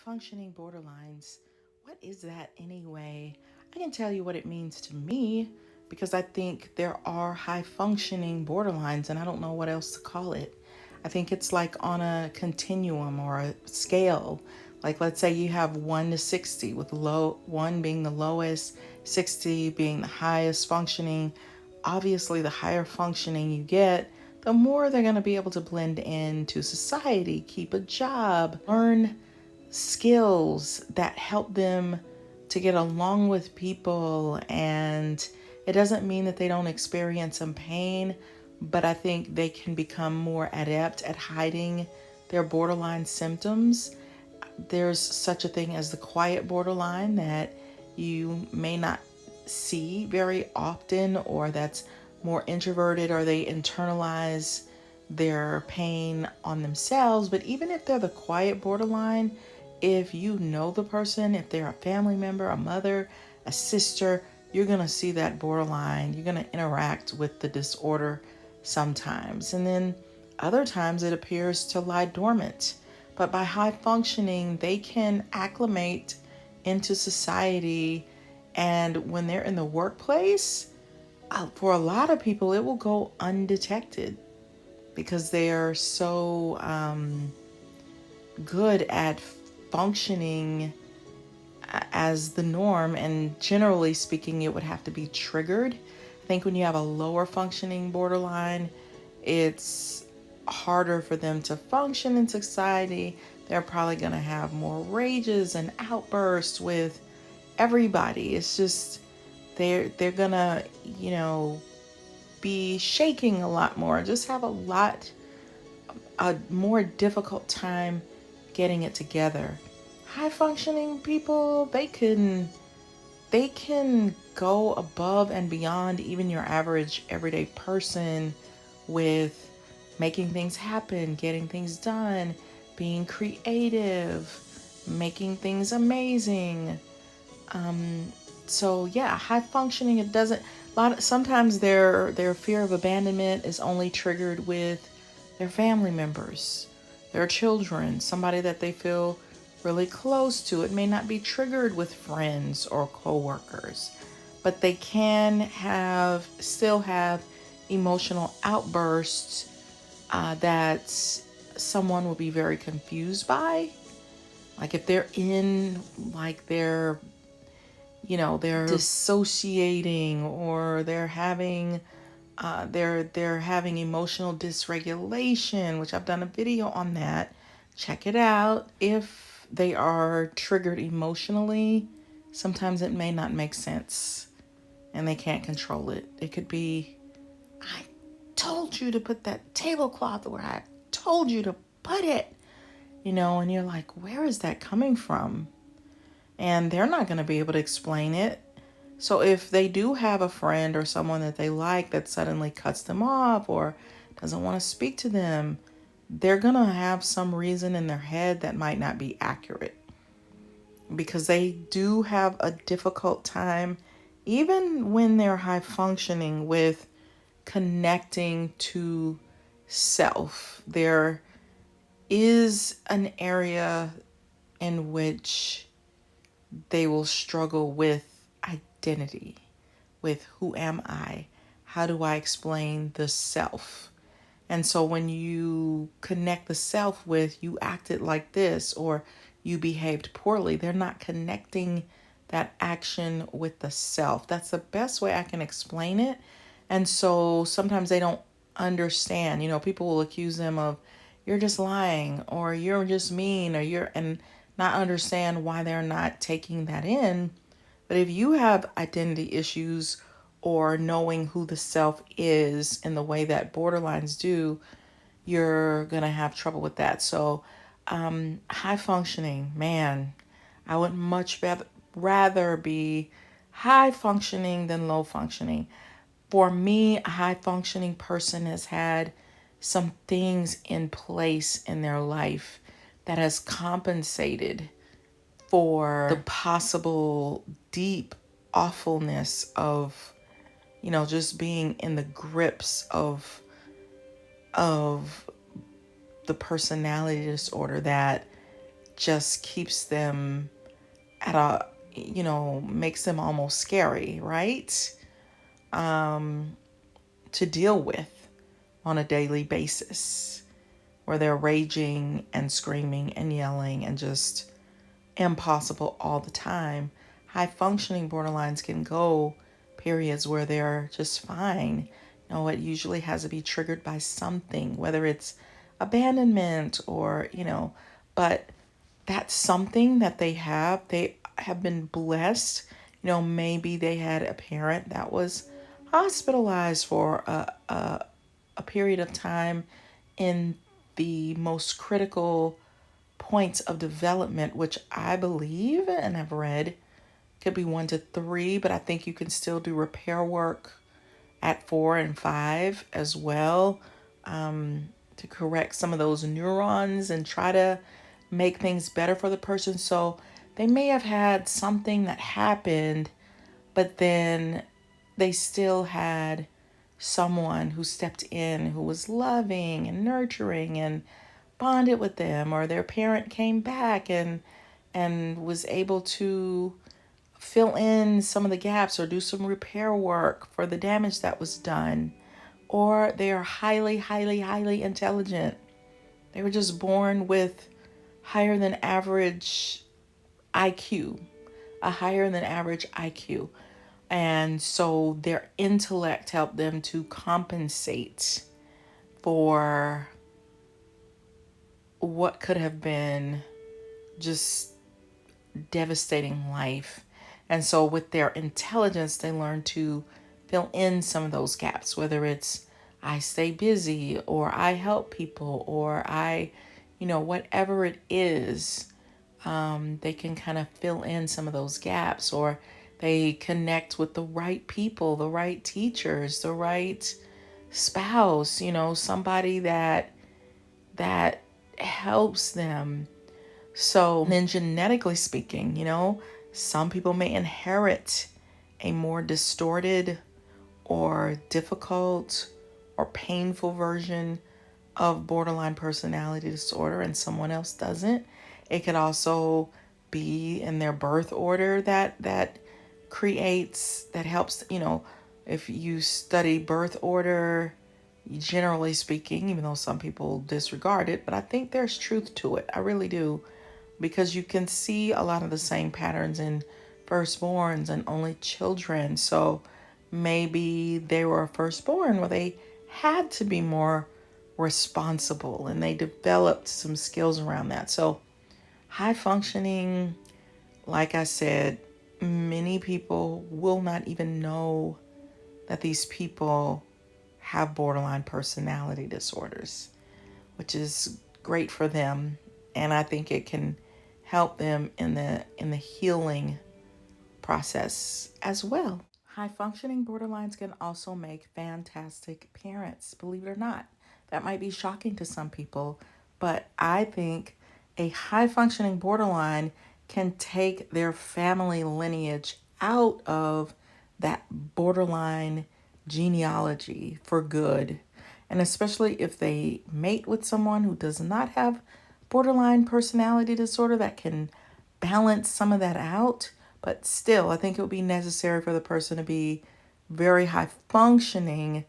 functioning borderlines. What is that anyway? I can tell you what it means to me because I think there are high functioning borderlines and I don't know what else to call it. I think it's like on a continuum or a scale. Like let's say you have 1 to 60 with low 1 being the lowest, 60 being the highest functioning. Obviously, the higher functioning you get, the more they're going to be able to blend into society, keep a job, learn skills that help them to get along with people. And it doesn't mean that they don't experience some pain, but I think they can become more adept at hiding their borderline symptoms. There's such a thing as the quiet borderline that you may not see very often, or that's more introverted, or they internalize their pain on themselves. But even if they're the quiet borderline, if you know the person, if they're a family member, a mother, a sister, you're going to see that borderline. You're going to interact with the disorder sometimes. And then other times it appears to lie dormant. But by high functioning, they can acclimate into society. And when they're in the workplace, for a lot of people, it will go undetected because they are so good at functioning as the norm. And generally speaking, it would have to be triggered. I think when you have a lower functioning borderline, it's harder for them to function in society. They're probably going to have more rages and outbursts with everybody. It's just they're going to, be shaking a lot more, just have a more difficult time getting it together. High functioning people, they can go above and beyond even your average everyday person with making things happen, getting things done, being creative, making things amazing. So yeah, high functioning, it doesn't sometimes their fear of abandonment is only triggered with their family members, their children, somebody that they feel really close to. It may not be triggered with friends or coworkers, but they can still have emotional outbursts that someone will be very confused by. Like if they're in like they're dissociating, or they're having emotional dysregulation, which I've done a video on that. Check it out. If they are triggered emotionally, sometimes it may not make sense and they can't control it. It could be, I told you to put that tablecloth where I told you to put it, and you're like, where is that coming from? And they're not going to be able to explain it. So if they do have a friend or someone that they like that suddenly cuts them off or doesn't want to speak to them, they're going to have some reason in their head that might not be accurate, because they do have a difficult time, even when they're high functioning, with connecting to self. There is an area in which they will struggle with identity, with who am I? How do I explain the self? And so when you connect the self with you acted like this or you behaved poorly, they're not connecting that action with the self. That's the best way I can explain it. And so sometimes they don't understand. People will accuse them of, you're just lying, or you're just mean, and not understand why they're not taking that in. But if you have identity issues or knowing who the self is in the way that borderlines do, you're going to have trouble with that. So, high functioning, man, I would much rather be high functioning than low functioning. For me, a high functioning person has had some things in place in their life that has compensated for the possible deep awfulness of, just being in the grips of the personality disorder that just keeps them at a, makes them almost scary, right? To deal with on a daily basis, where they're raging and screaming and yelling and just impossible all the time. High functioning borderlines can go periods where they're just fine. It usually has to be triggered by something, whether it's abandonment or, but that's something that they have been blessed. Maybe they had a parent that was hospitalized for a period of time in the most critical points of development, which I believe and have read could be 1 to 3, but I think you can still do repair work at 4 and 5 as well, to correct some of those neurons and try to make things better for the person. So they may have had something that happened, but then they still had someone who stepped in who was loving and nurturing and bonded with them, or their parent came back and was able to fill in some of the gaps or do some repair work for the damage that was done. Or they are highly, highly, highly intelligent. They were just born with higher than average IQ, a higher than average IQ. And so their intellect helped them to compensate for what could have been just devastating life. And so with their intelligence, they learn to fill in some of those gaps, whether it's I stay busy or I help people or whatever it is, they can kind of fill in some of those gaps, or they connect with the right people, the right teachers, the right spouse, somebody that helps them. So then genetically speaking, some people may inherit a more distorted or difficult or painful version of borderline personality disorder and someone else doesn't. It could also be in their birth order that creates, that helps, if you study birth order, generally speaking, even though some people disregard it, but I think there's truth to it. I really do. Because you can see a lot of the same patterns in firstborns and only children. So maybe they were a firstborn where they had to be more responsible and they developed some skills around that. So high functioning, like I said, many people will not even know that these people have borderline personality disorders, which is great for them. And I think it can help them in the healing process as well. High functioning borderlines can also make fantastic parents, believe it or not. That might be shocking to some people, but I think a high functioning borderline can take their family lineage out of that borderline genealogy for good. And especially if they mate with someone who does not have borderline personality disorder, that can balance some of that out. But still, I think it would be necessary for the person to be very high functioning.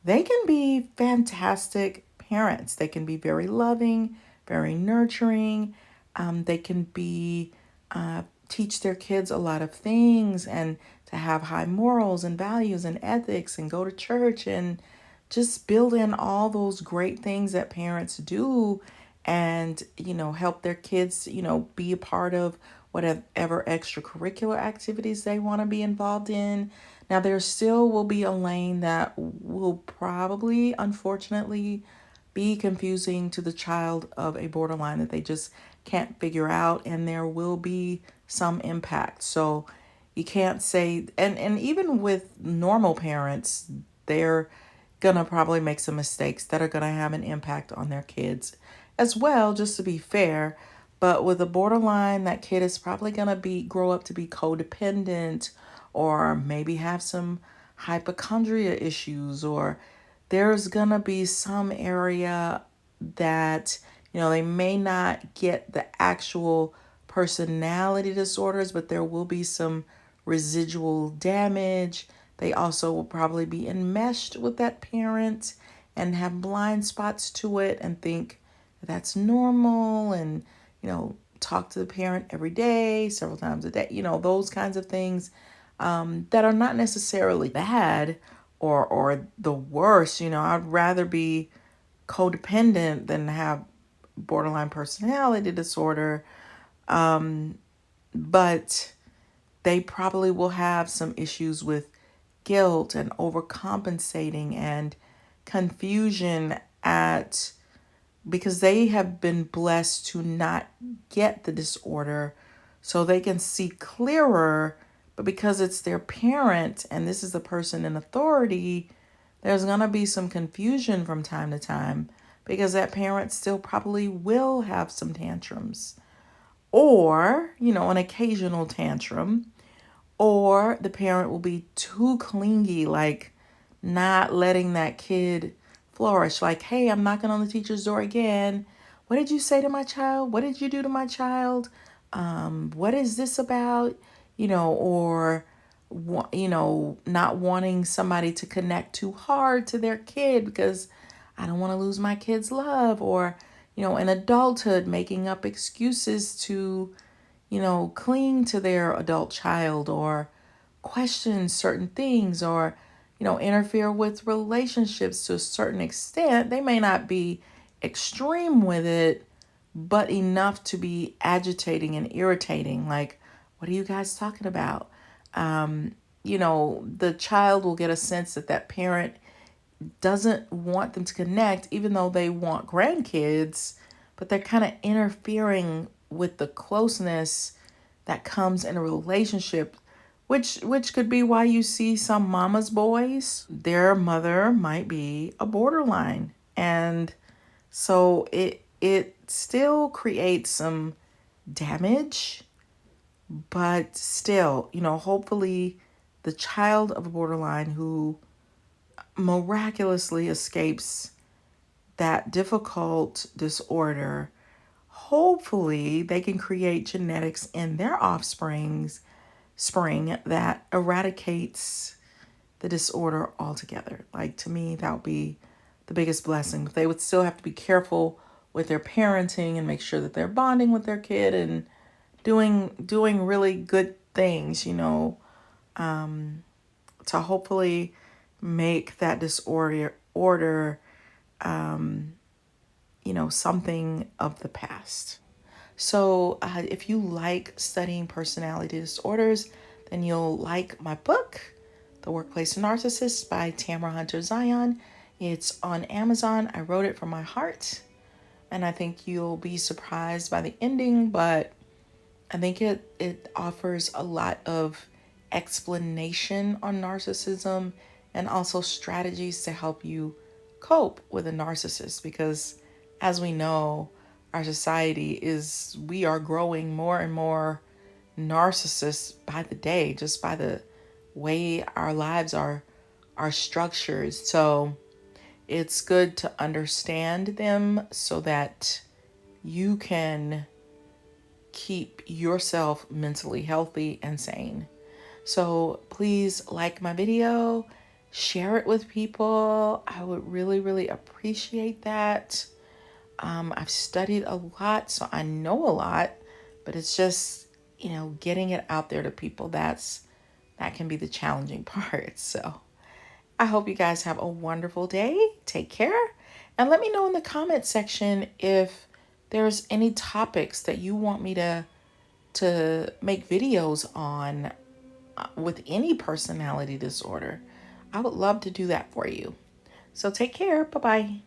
They can be fantastic parents. They can be very loving, very nurturing. They can be teach their kids a lot of things and to have high morals and values and ethics and go to church and just build in all those great things that parents do, and help their kids be a part of whatever extracurricular activities they want to be involved in. Now there still will be a lane that will probably unfortunately be confusing to the child of a borderline that they just can't figure out, and there will be some impact. So you can't say, and even with normal parents, they're gonna probably make some mistakes that are gonna have an impact on their kids as well, just to be fair. But with a borderline, that kid is probably gonna grow up to be codependent, or maybe have some hypochondria issues, or there's gonna be some area that They may not get the actual personality disorders, but there will be some residual damage. They also will probably be enmeshed with that parent and have blind spots to it and think that's normal, and, talk to the parent every day, several times a day, those kinds of things that are not necessarily bad or the worst. I'd rather be codependent than have borderline personality disorder. But they probably will have some issues with guilt and overcompensating and confusion at because they have been blessed to not get the disorder, so they can see clearer. But because it's their parent and this is the person in authority, there's going to be some confusion from time to time because that parent still probably will have some tantrums, or, an occasional tantrum, or the parent will be too clingy, like not letting that kid flourish. Like, hey, I'm knocking on the teacher's door again. What did you say to my child? What did you do to my child? What is this about? Or, not wanting somebody to connect too hard to their kid because I don't want to lose my kid's love. Or, in adulthood, making up excuses to, cling to their adult child, or question certain things, or, interfere with relationships to a certain extent. They may not be extreme with it, but enough to be agitating and irritating. Like, what are you guys talking about? The child will get a sense that that parent doesn't want them to connect, even though they want grandkids, but they're kind of interfering with the closeness that comes in a relationship, which could be why you see some mama's boys, their mother might be a borderline. And so it still creates some damage, but still, hopefully the child of a borderline who miraculously escapes that difficult disorder, hopefully they can create genetics in their spring that eradicates the disorder altogether. Like, to me, that would be the biggest blessing. But they would still have to be careful with their parenting and make sure that they're bonding with their kid and doing really good things, to hopefully make that disorder something of the past. So if you like studying personality disorders, then you'll like my book, The Workplace Narcissist by Tamara Hunter Zyon. It's on Amazon. I wrote it from my heart, and I think you'll be surprised by the ending, but I think it offers a lot of explanation on narcissism and also strategies to help you cope with a narcissist, because as we know, our society we are growing more and more narcissists by the day, just by the way our lives are structured. So it's good to understand them so that you can keep yourself mentally healthy and sane. So please like my video, share it with people. I would really, really appreciate that. I've studied a lot, so I know a lot, but it's just, getting it out there to people. That can be the challenging part. So I hope you guys have a wonderful day. Take care. And let me know in the comment section if there's any topics that you want me to make videos on with any personality disorder. I would love to do that for you. So take care. Bye-bye.